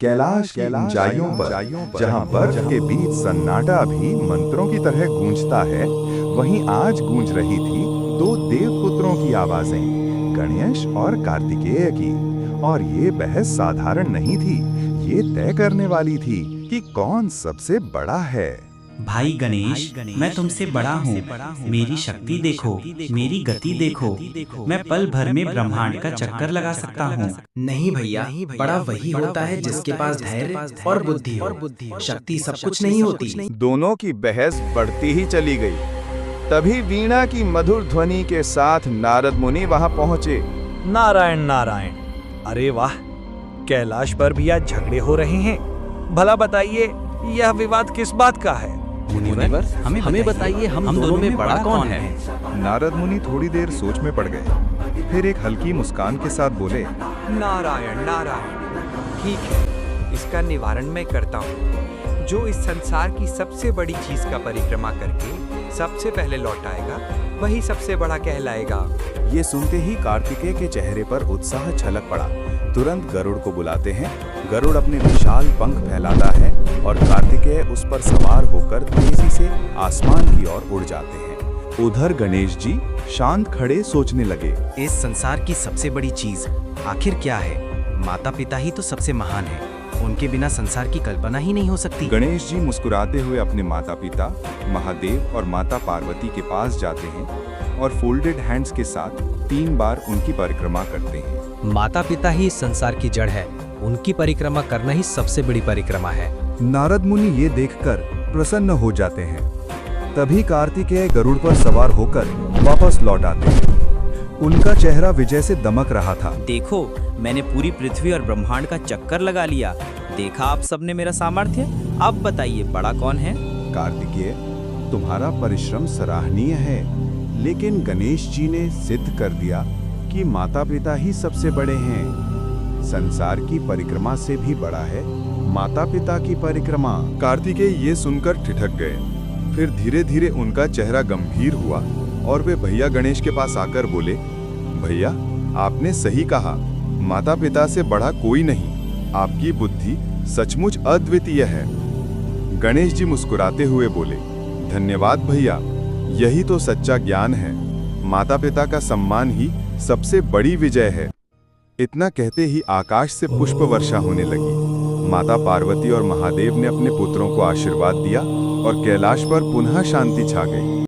कैलाश की ऊंचाइयों पर जहां बर्फ के बीच सन्नाटा भी मंत्रों की तरह गूंजता है, वहीं आज गूंज रही थी दो देवपुत्रों की आवाजें, गणेश और कार्तिकेय की। और ये बहस साधारण नहीं थी, ये तय करने वाली थी कि कौन सबसे बड़ा है। भाई गणेश, मैं तुमसे बड़ा हूँ। मेरी शक्ति देखो, मेरी गति देखो। मैं पल भर में ब्रह्मांड का चक्कर लगा सकता हूँ। नहीं भैया, बड़ा वही होता है जिसके पास धैर्य और बुद्धि हो। शक्ति सब कुछ नहीं होती। दोनों की बहस बढ़ती ही चली गई। तभी वीणा की मधुर ध्वनि के साथ नारद मुनि वहां पहुंचे। नारायण नारायण, अरे वाह, कैलाश पर भी आज झगड़े हो रहे हैं। भला बताइए, यह विवाद किस बात का है? मुनिवर, हमें बताइए, हम दोनों में बड़ा कौन है? नारद मुनि थोड़ी देर सोच में पड़ गए, फिर एक हल्की मुस्कान के साथ बोले, नारायण नारायण, ठीक है, इसका निवारण मैं करता हूँ। जो इस संसार की सबसे बड़ी चीज का परिक्रमा करके सबसे पहले लौट आएगा, वही सबसे बड़ा कहलाएगा। ये सुनते ही कार्तिकेय के चेहरे पर उत्साह छलक पड़ा। तुरंत गरुड़ को बुलाते हैं। गरुड़ अपने विशाल पंख फैलाता है और कार्तिकेय उस पर सवार होकर तेजी से आसमान की ओर उड़ जाते हैं। उधर गणेश जी शांत खड़े सोचने लगे। इस संसार की सबसे बड़ी चीज आखिर क्या है? माता पिता ही तो सबसे महान है। उनके बिना संसार की कल्पना ही नहीं हो सकती। गणेश जी मुस्कुराते हुए अपने माता पिता महादेव और माता पार्वती के पास जाते हैं और फोल्डेड हैंड्स के साथ 3 बार उनकी परिक्रमा करते हैं। माता पिता ही इस संसार की जड़ है, उनकी परिक्रमा करना ही सबसे बड़ी परिक्रमा है। नारद मुनि ये देखकर प्रसन्न हो जाते हैं। तभी कार्तिकेय गरुड़ पर सवार होकर वापस लौट आते हैं। उनका चेहरा विजय से दमक रहा था। देखो, मैंने पूरी पृथ्वी और ब्रह्मांड का चक्कर लगा लिया। देखा आप सबने मेरा सामर्थ्य। अब बताइए, बड़ा कौन है? कार्तिकेय, तुम्हारा परिश्रम सराहनीय है, लेकिन गणेश जी ने सिद्ध कर दिया कि माता पिता ही सबसे बड़े हैं। संसार की परिक्रमा से भी बड़ा है माता पिता की परिक्रमा। कार्तिकेय ये सुनकर ठिठक गए। फिर धीरे धीरे उनका चेहरा गंभीर हुआ और वे भैया गणेश के पास आकर बोले, भैया, आपने सही कहा, माता पिता से बड़ा कोई नहीं। आपकी बुद्धि सचमुच अद्वितीय है। गणेश जी मुस्कुराते हुए बोले, धन्यवाद भैया, यही तो सच्चा ज्ञान है। माता पिता का सम्मान ही सबसे बड़ी विजय है। इतना कहते ही आकाश से पुष्प वर्षा होने लगी। माता पार्वती और महादेव ने अपने पुत्रों को आशीर्वाद दिया और कैलाश पर पुनः शांति छा गई।